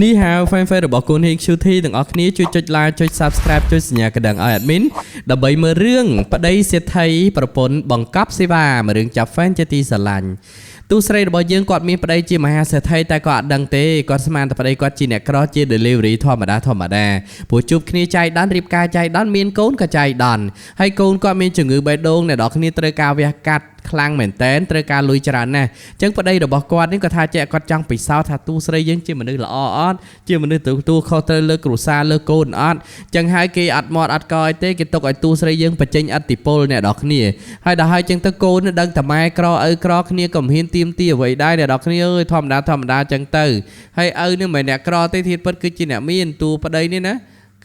នេះហៅ fan fan របស់កូនហេង QT ទាំងអស់គ្នាជួយចុច like ចុច subscribe ចុចសញ្ញាកណ្ដឹងឲ្យ admin ដើម្បីមើលរឿងប្តីសេដ្ឋីប្រពន្ធបង្កប់សេវាមួយរឿងចាប់ fan ជាទីស្រឡាញ់ទូស្រីរបស់យើងគាត់មានប្តីជាមហាសេដ្ឋីតែគាត់អត់ដឹងទេគាត់ស្មានតែប្តីគាត់ជាអ្នកក្រជា delivery ធម្មតាព្រោះជួបគ្នាចៃដន្យរៀបការចៃដន្យមានកូនក៏ចៃដន្យហើយកូនគាត់មានជំងឺបេះដូងអ្នកនរគ្នាត្រូវការវះកាត់ខ្លាំងមែនតែនត្រូវការលុយច្រើនណាស់អញ្ចឹងប្តីរបស់គាត់នេះគាត់ថាចេះគាត់ចង់ពិសោធន៍ថាទូស្រីយើងជាមនុស្សល្អអត់ជាមនុស្សទទួលខុសត្រូវលើគ្រួសារលើកូនអត់អញ្ចឹងហើយគេអត់មាត់អត់កយទេគេទុកឲ្យទូស្រីយើងបញ្ចេញឥទ្ធិពលអ្នកនរគ្នាហើយដល់ហើយអញ្ចឹងទៅកូននឹងដឹងតែម៉ែក្រឪក្រគ្នាក៏មិនហ៊ានទៀមទីអ្វីដែរអ្នកនរគ្នាអើយធម្មតាអញ្ចឹងទៅហើយឪនេះមិនមែនអ្នកក្រទេធាតុពិតគឺជាអ្នកមានទូប្តីនេះណា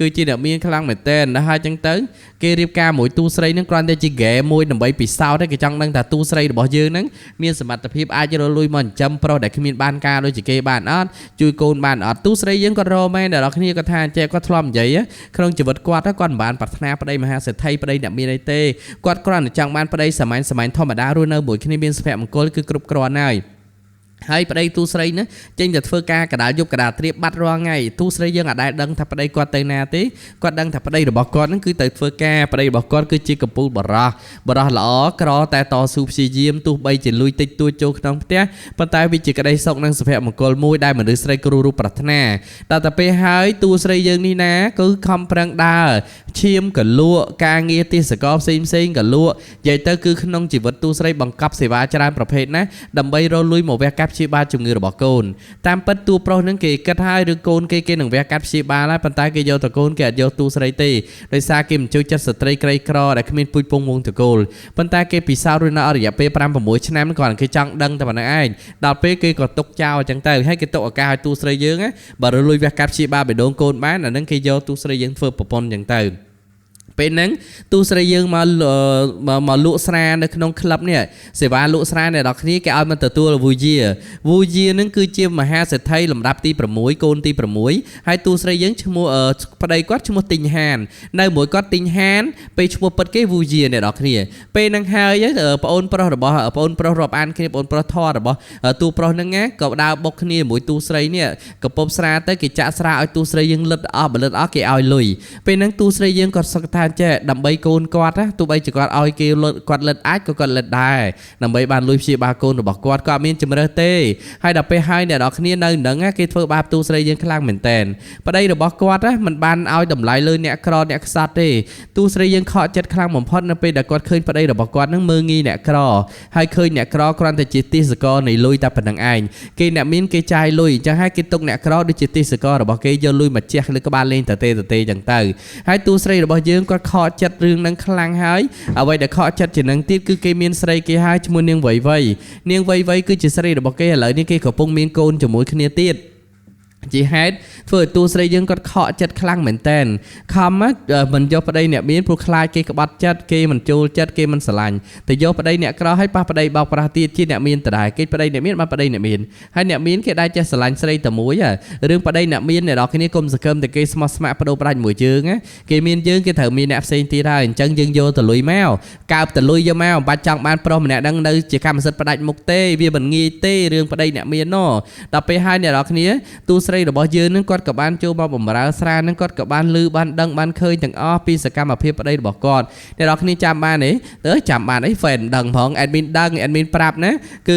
គឺជាអ្នកមានខ្លាំងមែនតើណាហើយចឹងទៅគេរៀបការមួយទូស្រីនឹងគ្រាន់តែជាហ្គេមមួយដើម្បីពិសោធន៍ទេគេចង់ដឹងថាទូស្រីរបស់យើងហ្នឹងមានសមត្ថភាពអាចរលួយមកចិញ្ចឹមប្រុសដែលគ្មានបានការដូចជាគេបានអត់ជួយកូនបានអត់ទូស្រីយើងគាត់រមែនអ្នកនរគ្នាគាត់ថាចេះគាត់ធ្លាប់និយាយក្នុងជីវិតគាត់គាត់មិនបានប្រាថ្នាប្តីមហាសេដ្ឋីប្តីអ្នកមានអីទេគាត់គ្រាន់តែចង់បានប្តីសាមញ្ញធម្មតារស់នៅមួយគ្នាមានសុភមង្គលគឺគ្រប់គ្រាន់ហើយប្តីទូស្រីណាចេញទៅធ្វើការកដាលយប់កដាលត្រៀបបាត់រាល់ថ្ងៃទូស្រីយើងអាចដឹងថាប្តីគាត់ទៅណាទេគាត់ដឹងថាប្តីរបស់គាត់ហ្នឹងគឺទៅធ្វើការប្តីរបស់គាត់គឺជាកំពូលបរោះល្អក្រតែតស៊ូព្យាយាមទោះបីជាលួយតិចតួចចូលក្នុងផ្ទះប៉ុន្តែវាជាក្តីសុខនិងសុភមង្គលមួយដែលមនុស្សស្រីគ្រូរូបប្រាថ្នាដល់តែពេលហើយទូស្រីយើងនេះណាគឺខំប្រឹងដើរឈាមកលក់ការងារទេសកលផ្សេងកលក់និយាយទៅគឺក្នុងជីវិតទូស្រីបង្កប់សេវាច្រើនប្រភេទណាដើម្បីរលួយមកវះកាត់ព្យាបាលជំងឺរបស់កូនតាមពិតតួប្រុសនឹងគេគិតហើយឬកូនគេនឹងវះកាត់ព្យាបាលហើយប៉ុន្តែគេយកតកូនគេអត់យកទូស្រីទេដោយសារគេមិនជួយចិត្តស្ត្រីក្រីក្រដែលគ្មានពូជពងវងតកូលប៉ុន្តែគេពិសោធន៍រស់នៅរយៈពេល 5-6 ឆ្នាំគាត់គេចង់ដឹងតែប៉ុណ្្នឹងឯងដល់ពេលគេក៏ទុកចោលអញ្ចឹងទៅហើយគេទុកឱកាសឲ្យទូស្រីយើងបើរលួយវះកាត់ព្យាបាលបេះដូងកូនបានអានឹងគេយកទូស្រីយើងធ្វើប្រពន្ធអញ្ចឹងទៅពេលហ្នឹងទូស្រីយើងមកលក់ស្រានៅក្នុងក្លឹបនេះសេវាលក់ស្រាអ្នកនរគ្នាគេឲ្យមកទទួលវូយាហ្នឹងគឺជាមហាសេដ្ឋីលំដាប់ទី6កូនទី6ហើយទូស្រីយើងឈ្មោះប្តីគាត់ឈ្មោះទីងហាននៅមួយគាត់ទីងហានពេលឈ្មោះពិតគេវូយាអ្នកនរគ្នាពេលហ្នឹងហើយប្អូនប្រុសរាប់អានគ្នាប្អូនប្រុសធររបស់ទូប្រុសហ្នឹងក៏ដើរបុកគ្នាមួយទូស្រីនេះកំពប់ស្រាទៅគេចាក់ស្រាឲ្យទូស្រីយើងលិតអស់គេឲ្យលុយពេលហ្នឹងទូស្រីយើងគាត់សឹកថាចេះដើម្បីកូនគាត់ណាទោះបីជាគាត់ឲ្យគេគាត់លិតអាចក៏គាត់លិតដែរដើម្បីបានលុយព្យាបាលកូនរបស់គាត់ក៏អត់មានជំរើសទេហើយដល់ពេលហើយអ្នកនរគ្នានៅនឹងគេធ្វើបាបទូស្រីយើងខ្លាំងមែនតែនប្តីរបស់គាត់មិនបានឲ្យតម្លៃលើអ្នកក្រអ្នកខ្សត់ទេទូស្រីយើងខកចិត្តខ្លាំងបំផុតនៅពេលដែលគាត់ឃើញប្តីរបស់គាត់នឹងមើងងាយអ្នកក្រហើយឃើញអ្នកក្រគ្រាន់តែជាទេសកលនៃលុយតែប៉ុណ្្នឹងឯងគេអ្នកមានគេចាយលុយអញ្ចឹងហើយគេទុកអ្នកក្រដូចជាទេសកលរបស់គេយកលុយមកជះលើក្បាលលេងតេអញ្ចឹងទៅហើយទូស្រីរបស់យើងគាត់ខកចិត្តរឿងនឹងខ្លាំងហើយអ្វីដែលខកចិត្តជានឹងទៀតគឺគេមានស្រីគេហើយឈ្មោះនាងវៃវៃគឺជាស្រីរបស់គេឥឡូវនេះគេកំពុងមានកូនជាមួយគ្នាទៀតជាហេតុធ្វើឲ្យទូស្រីយើងគាត់ខកចិត្តខ្លាំងមែនតែនខំមិនយកប្តីអ្នកមានព្រោះខ្លាចគេក្បត់ចិត្តគេមិនចូលចិត្តគេមិនស្រឡាញ់តែយកប្តីអ្នកក្រឲ្យប៉ះប្តីបោកប្រាស់ទៀតជាអ្នកមានតដែរគេប្តីអ្នកមានបានប្តីអ្នកមានហើយអ្នកមានគេដែរចេះស្រឡាញ់ស្រីតែមួយរឿងប្តីអ្នកមានអ្នកនរគ្នាគុំសង្ឃឹមតែគេស្មោះស្ម័គ្របដូរប្រាច់មួយយើងគេមានយើងគេត្រូវមានអ្នកផ្សេងទៀតហើយអញ្ចឹងយើងយកតលុយមកកើបតលុយយកមកមិនបាច់ចង់បានប្រុសម្នាក់ដឹងនៅជាកម្មសិទ្ធិផ្ដាច់មុខទេវាមិនងាយទេរឿងប្តីអ្នកមានណដល់ពេលហើយអ្នកនរគ្នាទូស្រីរបស់យើងនឹងគាត់ក៏បានចូលមកបម្រើស្រានឹងគាត់ក៏បានលឺបានដឹងបានឃើញទាំងអស់ពីសកម្មភាពប្តីរបស់គាត់អ្នកនរគ្នាចាំបានទេចាំបានអី fan ដឹងផងអេដមីនដឹងអេដមីនប្រាប់ណាគឺ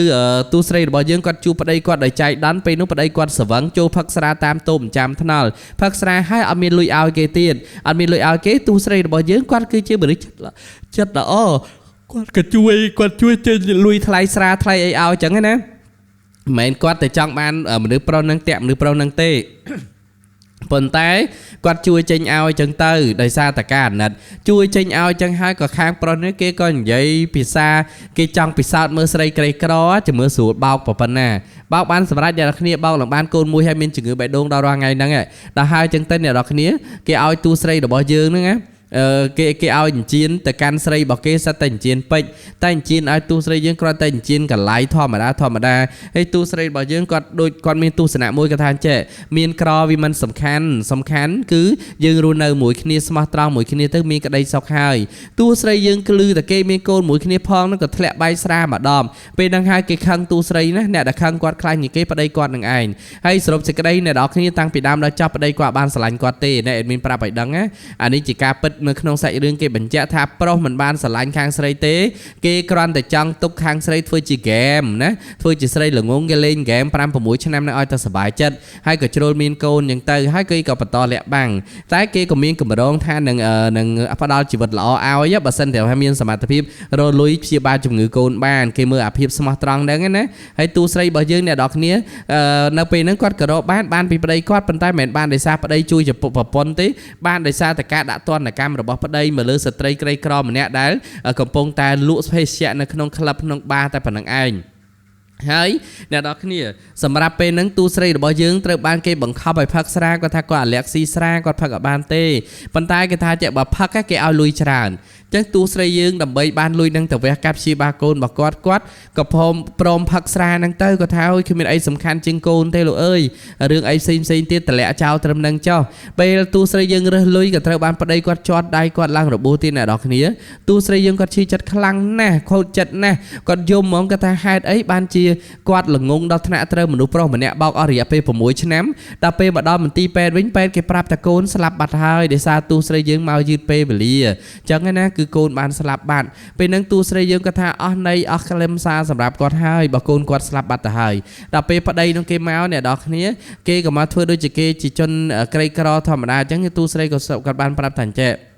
ទូស្រីរបស់យើងគាត់ជួបប្តីគាត់ដោយចៃដន្យពេលនោះប្តីគាត់ស្វឹងចូលផឹកស្រាតាមតូបចាំថ្នល់ផឹកស្រាហើយអត់មានលុយឲ្យគេទៀតអត់មានលុយឲ្យគេទូស្រីរបស់យើងគាត់គឺជាមនុស្សចិត្តល្អគាត់ក៏ជួយចេញលុយថ្លៃស្រាថ្លៃអីឲ្យចឹងណាមិនមែនគាត់តែចង់បានមនុស្សប្រុសនឹងតាក់មនុស្សប្រុសនឹងទេប៉ុន្តែគាត់ជួយចេញឲ្យចឹងទៅដោយសារតែការអាណិតជួយចេញឲ្យចឹងហើយក៏ខាងប្រុសនេះគេក៏និយាយភាសាគេចង់ពិសោធន៍មើលស្រីក្រីក្រជំនឿស្រួលបោកប៉ុណ្ណាបោកបានសម្រាប់អ្នកនរគ្នាបោកឡើងបានកូនមួយហើយមានជំងឺបេះដូងដល់រាល់ថ្ងៃហ្នឹងដល់ហើយចឹងទៅអ្នកនរគ្នាគេឲ្យទូស្រីរបស់យើងហ្នឹង គេឲ្យអញ្ជៀនទៅកាន់ស្រីរបស់គេសិតតែអញ្ជៀនពេជ្រតែអញ្ជៀនឲ្យទូស្រីយើងគ្រាន់តែអញ្ជៀនកលៃធម្មតាហើយទូស្រីរបស់យើងគាត់មានទស្សនៈមួយគាត់ថាចេះមានក្រវាមិនសំខាន់គឺយើងរស់នៅមួយគ្នាស្មោះត្រង់មួយគ្នាទៅមានក្តីសុខហើយទូស្រីយើងគឺតែគេមានកូនមួយគ្នាផងនឹងក៏ធ្លាក់បាយស្រាម្ដងពេលហ្នឹងហើយគេខឹងទូស្រីណាអ្នកដែលខឹងគាត់ខ្លាចគេប្តីគាត់នឹងឯងហើយសរុបសេចក្តីអ្នកនរគ្នាតាំងពីដើមដល់ចប់ប្តីគាត់បានស្រឡាញ់គាត់ទេអ្នកអេដមីនប្រាប់ឲ្យដឹងណាអានេះជាការពិតនៅក្នុងសាច់រឿងគេបញ្ជាក់ថាប្រុសមិនបានស្រឡាញ់ខាងស្រីទេគេគ្រាន់តែចង់ទុកខាងស្រីធ្វើជាហ្គេមណាធ្វើជាស្រីល្ងងគេលេងហ្គេម 5-6 ឆ្នាំនឹងឲ្យតែសុបាយចិត្តហើយក៏ជ្រុលមានកូនអញ្ចឹងទៅហើយគេក៏បន្តលាក់បាំងតែគេក៏មានកម្រងថានឹងផ្ដល់ជីវិតល្អឲ្យបើសិនតែមានសមត្ថភាពរលុយព្យាបាលជំងឺកូនបានគេមើលអាភាពស្មោះត្រង់ហ្នឹងណាហើយទូស្រីរបស់យើងអ្នកនរគ្នានៅពេលហ្នឹងគាត់ក៏រកបានពីប្តីគាត់ប៉ុន្តែមិនមែនបានដោយសារប្តីជួយចំពោះប្រពន្ធទេបានដោយសារតែការដាក់ទណ្ឌកម្មរបស់ប្តីមកលើស្ត្រីក្រីក្រម្នាក់ដែលកំពុងតែលក់ភេសជ្ជៈនៅក្នុងក្លឹបក្នុងបារតែប៉ុណ្្នឹងឯងហើយអ្នកនរគ្នាសម្រាប់ពេលហ្នឹងទូស្រីរបស់យើងត្រូវបានគេបង្ខំឲ្យផឹកស្រាគាត់ថាគាត់អាឡែកស៊ីស្រាគាត់ផឹកអត់បានទេប៉ុន្តែគេថាចេះបើផឹកគេឲ្យលុយច្រើនចឹងទូស្រីយើងដើម្បីបានលុយនឹងទៅវះកាប់ព្យាបាលកូនរបស់គាត់ក៏ព្រមផឹកស្រាហ្នឹងទៅគាត់ថាអើយគ្មានអីសំខាន់ជាងកូនទេលោកអើយរឿងអីផ្សេងទៀតតម្លាក់ចោលត្រឹមហ្នឹងចុះពេលទូស្រីយើងរើសលុយក៏ត្រូវបានប្តីគាត់ជាត់ដៃគាត់ឡើងរបួសទៀតអ្នកនរគ្នាទូស្រីយើងគាត់ឈឺចិត្តខ្លាំងណាស់ខូចចិត្តណាស់គាត់យំហ្មងគាត់ថាហេតុអីបានជាគាត់ល្ងងដល់ថ្នាក់ត្រូវមនុស្សប្រុសម្នាក់បោកអស់រយៈពេល6ឆ្នាំដល់ពេលមកដល់មន្ទីរពេទ្យវិញពេទ្យគេប្រាប់ថាកូនស្លាប់បាត់ហើយដោយសារទូស្រីយើងមកយឺតពេលវេលាចឹងណាគឺកូនបានស្លាប់បាត់ពេលហ្នឹងទូស្រីយើងគាត់ថាអស់នៃអស់ក្លឹមសារសម្រាប់គាត់ហើយបើកូនគាត់ស្លាប់បាត់ទៅហើយដល់ពេលប្តីនឹងគេមកអ្នកនរគ្នាគេក៏មកធ្វើដូចជាគេជាជនក្រីក្រធម្មតាអញ្ចឹងទូស្រីក៏គាត់បានប្រាប់ថាអញ្ចឹង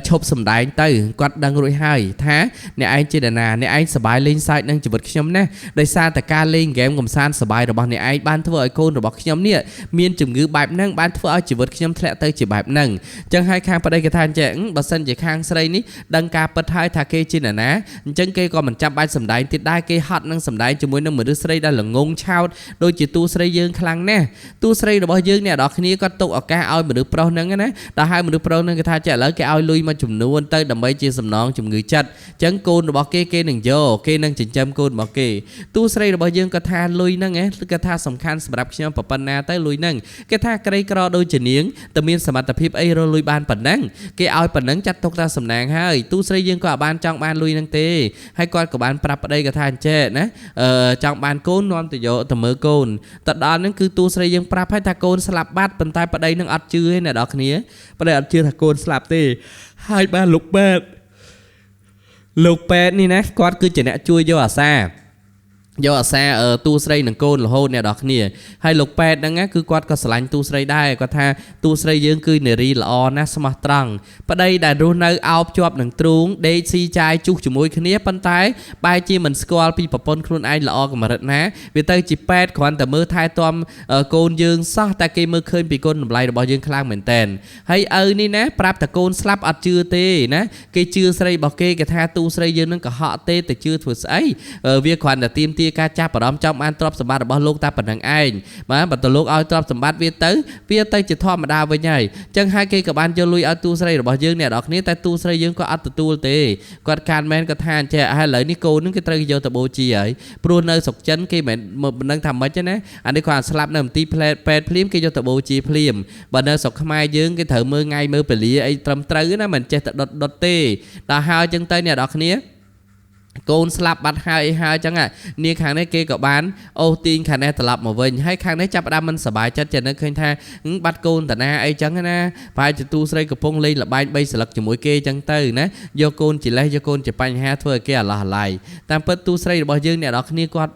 ឈប់សម្ដែងទៅគាត់ដឹងរួចហើយថាអ្នកឯងជាអ្នកណាអ្នកឯងសប្បាយលេងសើចនឹងជីវិតខ្ញុំណាដោយសារតែការលេងហ្គេមកំសាន្តសប្បាយរបស់អ្នកឯងបានធ្វើឲ្យកូនរបស់ខ្ញុំនេះមានជំងឺបែបហ្នឹងបានធ្វើឲ្យជីវិតខ្ញុំធ្លាក់ទៅជាបែបហ្នឹងអញ្ចឹងហើយខាងប្តីគេថាអញ្ចឹងបើសិនជាខាងស្រីនេះដឹងការពិតហើយថាគេជាអ្នកណាអញ្ចឹងគេក៏មិនចាំបាច់សម្ដែងទៀតដែរគេហត់នឹងសម្ដែងជាមួយនឹងមនុស្សស្រីដែលល្ងងឆោតដូចជាទូស្រីយើងខ្លាំងណាស់ទូស្រីរបស់យើងអ្នកនរគ្នាគាត់ទុកឱកាសឲ្យមនុស្សប្រុសហ្នឹងណាដល់ហើយមនុស្សប្រុសហ្នឹងគេថាឥឡូវគេឲ្យលុយមួយចំនួនទៅដើម្បីជាសំណងជំងឺចិត្តអញ្ចឹងកូនរបស់គេនឹងយកគេនឹងចិញ្ចឹមកូនរបស់គេទូស្រីរបស់យើងក៏ថាលុយហ្នឹងគេថាសំខាន់សម្រាប់ខ្ញុំប៉ុណ្ណាទៅលុយហ្នឹងគេថាក្រីក្រដូចជានាងតែមានសមត្ថភាពអីរលុយបានប៉ុណ្ណឹងគេឲ្យប៉ុណ្ណឹងចាត់ទុកថាសំណាងហើយទូស្រីយើងក៏បានចង់បានលុយហ្នឹងទេហើយគាត់ក៏បានប្រាប់ប្តីក៏ថាអញ្ចេះណាចង់បានកូននាំទៅយកទៅមើលកូនទៅដល់ហ្នឹងគឺទូស្រីយើងប្រាប់ឲ្យថាកូនស្លាប់បាត់ប៉ុន្តែប្តីនឹងអត់ជឿទេអ្នកនរគ្នាប្តីអត់ជឿថាកូនស្លាប់ទេហើយបានលោកពេទ្យនេះណាគាត់គឺជាអ្នកជួយយកអាសាទូស្រីនឹងកូនរហូតអ្នកនរគ្នាហើយលោកពេទ្យហ្នឹងគឺគាត់ក៏ស្រឡាញ់ទូស្រីដែរគាត់ថាទូស្រីយើងគឺនារីល្អណាស់ស្មោះត្រង់ប្តីដែលរស់នៅអោបជាប់នឹងទ្រូងដេកស៊ីចាយជុះជាមួយគ្នាប៉ុន្តែបែរជាមិនស្គាល់ពីប្រពន្ធខ្លួនឯងល្អកម្រិតណាវាទៅជាពេទ្យគ្រាន់តែមើលថែទាំកូនយើងសោះតែគេមើលឃើញពីគុណតម្លៃរបស់យើងខ្លាំងមែនតើហើយឪនេះណាប្រាប់តែកូនស្លាប់អត់ជឿទេណាគេជឿស្រីរបស់គេថាទូស្រីយើងនឹងកុហកទេទៅជឿធ្វើស្អីវាគ្រាន់តែទៀមការចាប់អារម្មណ៍ចង់បានទ្រព្យសម្បត្តិរបស់លោកតែប៉ុណ្្នឹងឯងបាទបើតលោកឲ្យទ្រព្យសម្បត្តិវាទៅជាធម្មតាវិញហើយអញ្ចឹងហើយគេក៏បានយកលុយឲ្យទូស្រីរបស់យើងអ្នកនរគ្នាតែទូស្រីយើងក៏អត់ទទួលទេគាត់កានមែនគាត់ថាអញ្ចឹងឥឡូវនេះកូននឹងគេត្រូវយកទៅបូជាហើយព្រោះនៅស្រុកចិនគេមិនដឹងថាម៉េចទេណាអានេះគាត់ស្លាប់នៅមន្ទីរពេទ្យភ្លាមគេយកទៅបូជាភ្លាមបើនៅស្រុកខ្មែរយើងគេត្រូវមើលថ្ងៃមើលពលាអីត្រឹមត្រូវណាមិនចេះតែដុតទេដល់ហើយអញ្ចឹងទៅអ្នកនរគ្នាកូនស្លាប់បាត់ហើយអញ្ចឹងនាងខាងនេះគេក៏បានអូសទាញខាងនេះត្រឡប់មកវិញហើយខាងនេះចាប់ផ្ដើមមិនសប្បាយចិត្តចេះនឹកឃើញថាបាត់កូនតាណាអីចឹងណាប្រហែលជាទូស្រីកំពុងលេងលបែង3ស្លឹកជាមួយគេចឹងទៅណាយកកូនជាលេសយកកូនជាបញ្ហាធ្វើឲ្យគេអាឡោះអាល័យតាមពិតទូស្រីរបស់យើងអ្នកនរគ្នាគាត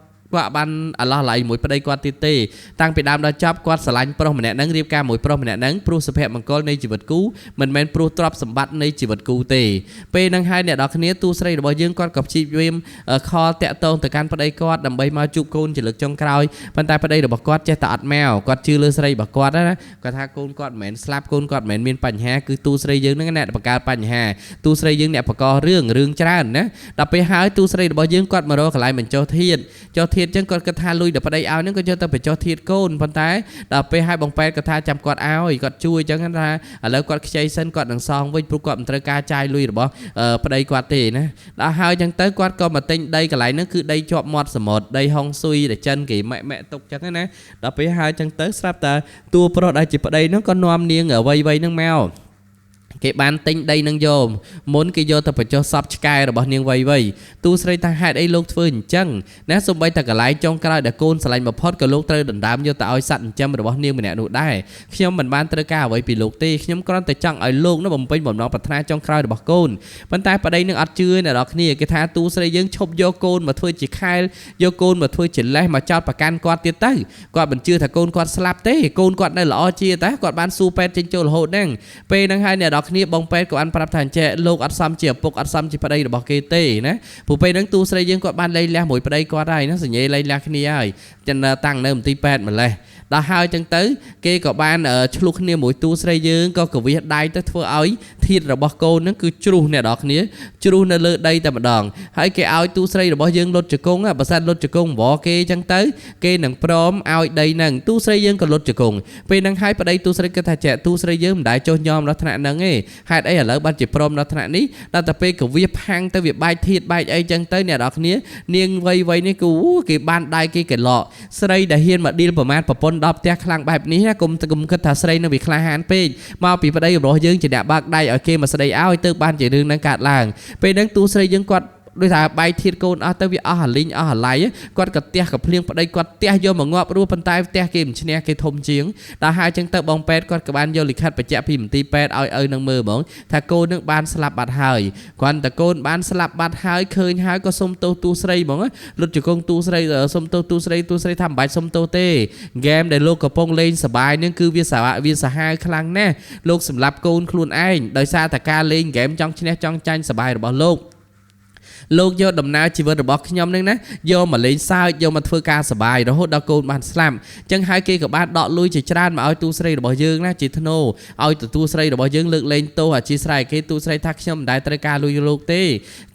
់បានអាឡោះឡៃមួយប្តីគាត់ទៀតទេតាំងពីដើមដល់ចប់គាត់ស្រឡាញ់ប្រុសម្នាក់ហ្នឹងរៀបការមួយប្រុសម្នាក់ហ្នឹងព្រោះសុភមង្គលនៃជីវិតគូមិនមែនព្រោះទ្រព្យសម្បត្តិនៃជីវិតគូទេពេលហ្នឹងហើយអ្នកនរគ្នាទូស្រីរបស់យើងគាត់ក៏ព្យាយាមខលតាក់ទងទៅកាន់ប្តីគាត់ដើម្បីមកជួបកូនជាលើកចុងក្រោយប៉ុន្តែប្តីរបស់គាត់ចេះតែអត់មកគាត់ជឿលើស្រីរបស់គាត់ណាគាត់ថាកូនគាត់មិនមែនស្លាប់កូនគាត់មិនមែនមានបញ្ហាគឺទូស្រីយើងហ្នឹងអ្នកបង្កើតបញ្ហាទូស្រីយើងអ្នកបង្ករឿងច្រើនណាដល់ពេលហើយទូស្រីរបស់យើងគាត់មករកកន្លែងបញ្ចុះធាតុ ទៀតចឹងគាត់គិតថាលុយដល់ប្តីឲ្យហ្នឹងក៏យកទៅបញ្ចុះធាតុកូនប៉ុន្តែដល់ពេលឲ្យបងប៉ែតគាត់ថាចាំគាត់ឲ្យគាត់ជួយចឹងថាឥឡូវគាត់ខ្ចីសិនគាត់នឹងសងវិញព្រោះគាត់មិនត្រូវការចាយលុយរបស់ប្តីគាត់ទេណាដល់ហើយចឹងទៅគាត់ក៏មកទិញដីកន្លែងហ្នឹងគឺដីជាប់មាត់សមុទ្រដីហុងស៊ុយដែលចិនគេម៉ែទុកចឹងណាដល់ពេលហើយចឹងទៅស្រាប់តែតួប្រុសដែលជាប្តីហ្នឹងក៏នាំនាងវ័យហ្នឹងមកគេបានទិញដីនឹងយកមុនគេយកទៅបញ្ចុះសពឆ្កែរបស់នាងវ័យទូស្រីថាហេតុអីលោកធ្វើអញ្ចឹងណាសូម្បីតែកន្លែងចុងក្រោយដែលកូនស្រឡាញ់បំផុតក៏លោកត្រូវដណ្ដើមយកទៅឲ្យសត្វចិញ្ចឹមរបស់នាងម្នាក់នោះដែរខ្ញុំមិនបានត្រូវការអ្វីពីលោកទេខ្ញុំគ្រាន់តែចង់ឲ្យលោកនោះបំពេញបំណងប្រាថ្នាចុងក្រោយរបស់កូនប៉ុន្តែប្តីនឹងអត់ជឿអ្នកនរគ្នាគេថាទូស្រីយើងឈប់យកកូនមកធ្វើជាខែលយកកូនមកធ្វើជាលេសមកចោតប្រកាន់គាត់ទៀតទៅគាត់មិនជឿថាកូនគាត់ស្លាប់ទេកូនគាត់នៅល្អជាតែគាត់បានស៊ូពេទ្យចេញចូលរហូតហ្នឹងពេលហ្នឹងហើយអ្នកនរគ្នាបងពេទ្យក៏បានប្រាប់ថាអញ្ចឹងលោកអត់សមជាឪពុកអត់សមជាប្តីរបស់គេទេណាព្រោះពេលហ្នឹងទូស្រីយើងគាត់បានលែងលះមួយប្តីគាត់ហើយណាសញ្ញេលែងលះគ្នាហើយចឹងតាំងនៅមន្ទីរពេទ្យម្លេះដល់ហើយចឹងទៅគេក៏បានឆ្លុះគ្នាមួយទូស្រីយើងក៏កវិសដៃទៅធ្វើឲ្យធាតុរបស់កូនហ្នឹងគឺជ្រុះអ្នកនរគ្នាជ្រុះនៅលើដីតែម្ដងហើយគេឲ្យទូស្រីរបស់យើងលុតជង្គង់បើសិនលុតជង្គង់វគេចឹងទៅគេនឹងព្រមឲ្យដីហ្នឹងទូស្រីយើងក៏លុតជង្គង់ពេលហ្នឹងហើយប្តីទូស្រីគិតថាចែទូស្រីយើងមិនដែលចុះញោមដល់ថ្នាក់ហ្នឹងទេហេតុអីឥឡូវបានជាព្រមដល់ថ្នាក់នេះដល់តែពេលកវិសផាំងទៅវាបែកធាតុបែកអីចឹងទៅអ្នកនរគ្នានាងវ័យនេះគឺគេបានដៃគេកឡកស្រីដែលហ៊ានមកឌីលប្រមាណប្រពន្ធដល់ផ្ទះខ្លាំងបែបនេះណាកុំគិតថាស្រីនឹងវាក្លាហានពេកមកពីប្តីរបស់យើងជាអ្នកបើកដៃឲ្យគេមកស្ដីឲ្យទៅបានជារឿងហ្នឹងកើតឡើងពេលហ្នឹងទូស្រីយើងគាត់ដោយថាបាយធាតកូនអស់ទៅវាអស់អាលីងអស់អាឡៃគាត់ក៏ផ្ទះក៏ភ្លៀងប្តីគាត់ផ្ទះយកមកងាប់រស់ប៉ុន្តែផ្ទះគេមិនឈ្នះគេធំជាងដល់ហើយចឹងទៅបងពេទ្យគាត់ក៏បានយកលិខិតបញ្ជាក់ពីមន្ទីរពេទ្យឲ្យឪនឹងមើលហ្មងថាកូននឹងបានស្លាប់បាត់ហើយគាត់តែកូនបានស្លាប់បាត់ហើយឃើញហើយក៏សុំទោសទូស្រីហ្មងលុតជង្គង់ទូស្រីសុំទោសទូស្រីថាមិនបាច់សុំទោសទេហ្គេមដែលលោកកំពុងលេងសប្បាយនឹងគឺវាសាហាវខ្លាំងណាស់លោកសម្លាប់កូនខ្លួនឯងដោយសារតែការលេងហ្គេមចង់ឈ្នះចង់ចាញ់សប្បាយរបស់លោកយកដំណើរជីវិតរបស់ខ្ញុំនឹងណាយកមកលេងសើចយកមកធ្វើការសប្បាយរហូតដល់កូនបានស្លាប់អញ្ចឹងហើយគេក៏បានដកលុយជាច្រើនមកឲ្យទូស្រីរបស់យើងណាជាធ្នូឲ្យទទួលស្រីរបស់យើងលើកលែងទោសអធិស្ឋានគេទូស្រីថាខ្ញុំមិនដែលត្រូវការលុយលោកទេ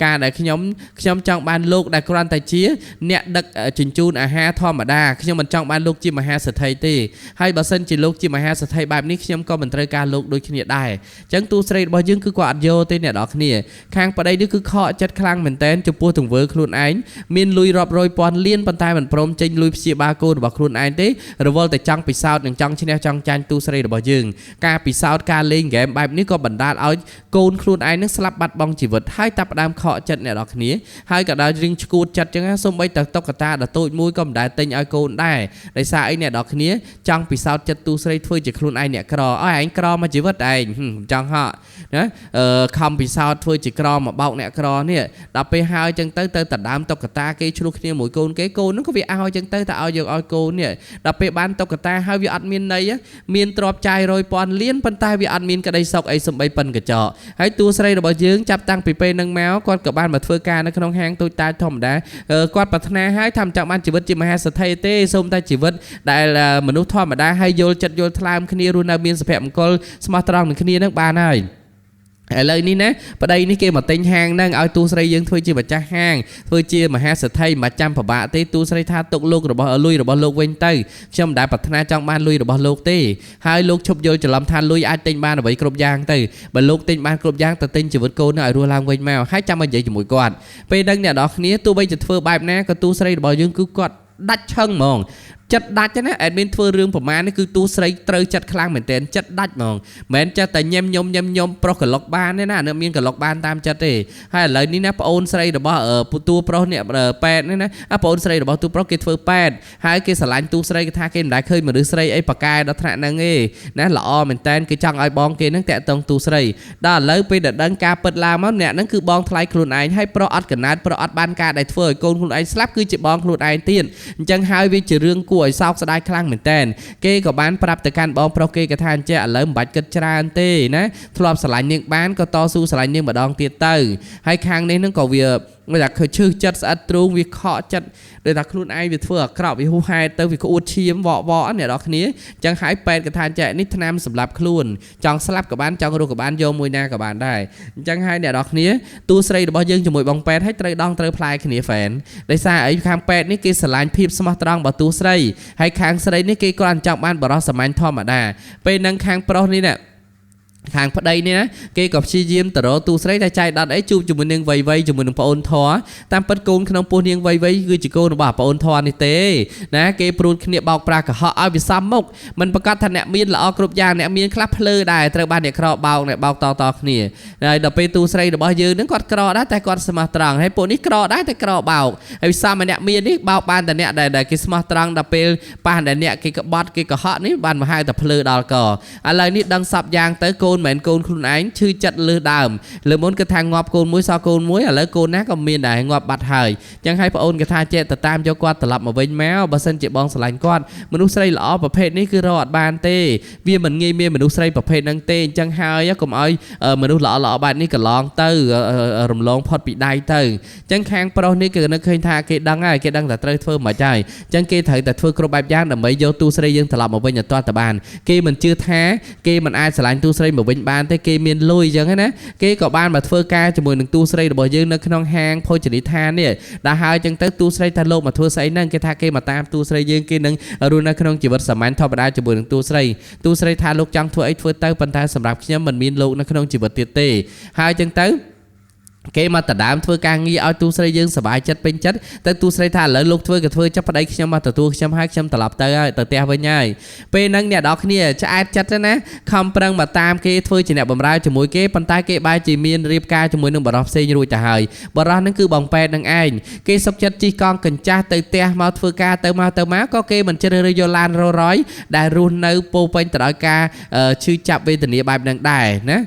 ការដែលខ្ញុំចង់បានលោកដែលគ្រាន់តែជាអ្នកដឹកជញ្ជូនអាហារធម្មតាខ្ញុំមិនចង់បានលោកជាមហាសេដ្ឋីទេហើយបើសិនជាលោកជាមហាសេដ្ឋីបែបនេះខ្ញុំក៏មិនត្រូវការលោកដូចគ្នាដែរអញ្ចឹងទូស្រីរបស់យើងគឺគាត់អត់យកទេអ្នកនរគ្នាខាងប្តីនេះគឺខកចិត្តខ្លាំងមែនតែនចំពោះទង្វើខ្លួនឯងមានលុយរាប់រយពាន់លានប៉ុន្តែមិនព្រមចេញលុយព្យាបាលកូនរបស់ខ្លួនឯងទេរវល់តែចង់ពិសោធន៍និងចង់ឈ្នះចង់ចាញ់ទូស្រីរបស់យើងការពិសោធន៍ការលេងហ្គេមបែបនេះក៏បណ្ដាលឲ្យកូនខ្លួនឯងនឹងស្លាប់បាត់បង់ជីវិតហើយតាប់ផ្ដើមខកចិត្តអ្នកនរគ្នាហើយក៏ដល់រឿងឈួតចិត្តចឹងសូម្បីតែតុក្កតាដ៏តូចមួយក៏មិនដែលទិញឲ្យកូនដែរដោយសារអីអ្នកនរគ្នាចង់ពិសោធន៍ចិត្តទូស្រីធ្វើជាខ្លួនឯងអ្នកក្រឲ្យឯងក្រមកជីវិតឯងចង់ហក់ណាខំពិសោធន៍ធ្វើជាក្រមកបោកអ្នកក្រនេះដល់ពេលហើយចឹងទៅដណ្ដើមតុក្កតាគេឆ្លោះគ្នាមួយកូនគេកូនហ្នឹងក៏វាឲ្យចឹងទៅតែឲ្យយកឲ្យកូននេះដល់ពេលបានតុក្កតាហើយវាអត់មានន័យមានទ្រព្យចាយរយពាន់លានប៉ុន្តែវាអត់មានក្តីសុខអីសំបីប៉ុនកញ្ចក់ហើយតួស្រីរបស់យើងចាប់តាំងពីពេលហ្នឹងមកគាត់ក៏បានមកធ្វើការនៅក្នុងហាងតូចតាចធម្មតាគាត់ប្រាថ្នាឲ្យថាមិនចង់បានជីវិតជាមហាសេដ្ឋីទេសូមតែជីវិតដែលមនុស្សធម្មតាហើយយល់ចិត្តយល់ថ្លើមគ្នារស់នៅមានសុភមង្គលស្មោះត្រង់នឹងគ្នានឹងបានហើយឥឡូវនេះណាប្តីនេះគេមកទិញហាងហ្នឹងឲ្យទូស្រីយើងធ្វើជាម្ចាស់ហាងធ្វើជាមហាសេដ្ឋីមិនចាំពិបាកទេទូស្រីថាទុកលោករបស់លុយរបស់លោកវិញទៅខ្ញុំមិនដែលប្រាថ្នាចង់បានលុយរបស់លោកទេហើយលោកឈប់យល់ច្រឡំថាលុយអាចទិញបានអ្វីគ្រប់យ៉ាងទៅបើលោកទិញបានគ្រប់យ៉ាងទៅទិញជីវិតកូនឲ្យរស់ឡើងវិញមកហើយចាំមកនិយាយជាមួយគាត់ពេលហ្នឹងអ្នកនរគ្នាទោះបីជាធ្វើបែបណាក៏ទូស្រីរបស់យើងគឺគាត់ដាច់ឆឹងហ្មងចិត្តដាច់ណាអេដមីនធ្វើរឿងប្រមាណនេះគឺទូស្រីត្រូវចិត្តខ្លាំងមែនទែនចិត្តដាច់ហ្មងមិនចេះតែញ៉ាំញុំប្រុសកឡុកបានទេណានៅមានកឡុកបានតាមចិត្តទេហើយឥឡូវនេះណាប្អូនស្រីរបស់តួប្រុសនេះប៉ែតនេះណាប្អូនស្រីរបស់តួប្រុសគេធ្វើប៉ែតហើយគេស្រឡាញ់តួស្រីគេថាគេមិនដែលឃើញមនុស្សស្រីអីប៉ាកែដល់ថ្នាក់ហ្នឹងទេណាល្អមែនទែនគេចង់ឲ្យបងគេហ្នឹងតាក់ទងតួស្រីដល់ឥឡូវពេលដែលដឹងការពិតឡើងមកអ្នកហ្នឹងគឺបងថ្លៃខ្លួនឯងហើយប្រុសអត់កណាតប្រុសអត់បានការដែលធ្វើឲ្យកូនខ្លួនឯងស្លាប់គឺជាបងខ្លួនឯងទៀតអញ្ចឹងហើយវាជារឿងគួរឲ្យសោកស្ដាយខ្លាំងមែនតើគេក៏បានប្រាប់ទៅកាន់បងប្រុសគេថាអញ្ចឹងឥឡូវមិនបាច់គិតច្រើនទេណាធ្លាប់ស្រឡាញ់នាងបានក៏តស៊ូស្រឡាញ់នាងម្ដងទៀតទៅហើយខាងនេះនឹងក៏វា người ta khởi chư chất sát trúng vì khó chất để ta khuôn ai vì thưa cọ vì hú hai tới vì có uất chiếm võ này đó khía chẳng hãy bèn cái than chạy nít nam sầm lạp khuôn trong slap của bạn trong đồ của bạn vô mùi na của bạn đây chẳng hai này đó khía tu xây được bao nhiêu cho mùi bong pet hết trời đong trời play khía phèn để xa ấy khang pet ní kia sờ phim smart trăng bảo tu xây hay khang xây ní kia còn trong ban bảo đó sờ mạnh thom mà đà bên năng khang pro ní nè hàng phát đây nè cái cọp chi diêm tờ đó tu sấy tay chạy đặt ấy chụp chụp mình đang vây chụp mình ôn thó tam bất côn không pôn đang vây cứ chỉ côn bảo ôn thó này té nè cái prun kia bao pra cả họ ai bị xăm mốc mình bắt thành nẹm miên là ở group giang nẹm miên club lơ đài từ ban nẹm cọ bao nẹm bao to nè rồi đợt pe tu sấy được bao nhiêu nó còn cọ đã tay còn smart trăng hay pôn ní cọ đã tay cọ bao hay sao mà nẹm miên ní bao banแต่nẹm đài cái smart trăng đợt pe banแต่nẹm cái bot cái họ ní ban mà hai tập lơ đào cọอะไรนี่ดังสับยางtới cô mẹ cô khuôn ánh chư chặt lư đàm lư muốn cái thang ngọp cô muối sao cô muối ở lấy cô nát còn miền đại ngọp bạch hời chẳng hay ôn cái thang che tam cho con tập lập mà vinh méo bà sân chị bong sờ lạnh con mình lúc xây lõ và phê ní cứ rọt bàn tê vì mình nghi miên mình lúc xây và phê nâng tê chẳng hay á cùng ơi mình lúc lọ bàn ní cả lon tư rồng lon phật bị đai tư chẳng khang pro ní cứ nó khơi tha cái đăng ai cái đăng là trời phơi mà trời chẳng kia thầy tại phơi cô bạch giang là mấy vô tu xây dương tập lập mà vinh nhật toa tập bàn kia mình chưa thá kia mình ai sờ lạnh tu xây mà vinh ban tới kia miền lùi chẳng hết á cái cọ ban mà phơi ca cho mười đừng tu xây được bao nhiêu nó không hang thôi chỉ đi than nè đã hai chân tới tu xây than lô mà thua xây nâng cái tha kia mà tam tu xây dương kia nâng rồi nó không chỉ vật sắm ăn thôi mà đã cho mười đừng tu xây than lô chẳng thua ấy thua tới bàn tay sắm rạp khi mình miền lô nó không chỉ vật tiệt tê hai chân tới cái mà ta đám thưa càng nghi ao tu xây dương sờ bài chất bên chất tới tu xây than lỡ lúc thưa cái thưa chấp vào đây khi mà tu xem hai xem tập lập tới teo với nhau bên năng nhà đó khi nè cho ai chất đó nè không prang mà tam cái thưa chỉ nè bầm ra cho mũi cái bàn tay cái bài chỉ miên riệp ca cho mũi nương bờ xây như rồi trả hơi bờ ra nó cứ bồng pe năng ai cái sắp chất chi con cần cha tới teo mau thưa ca tới má có cái mình chơi rơi vô lan rối đại run nơi po pen tới ca chư chập về tình địa bài năng đài nè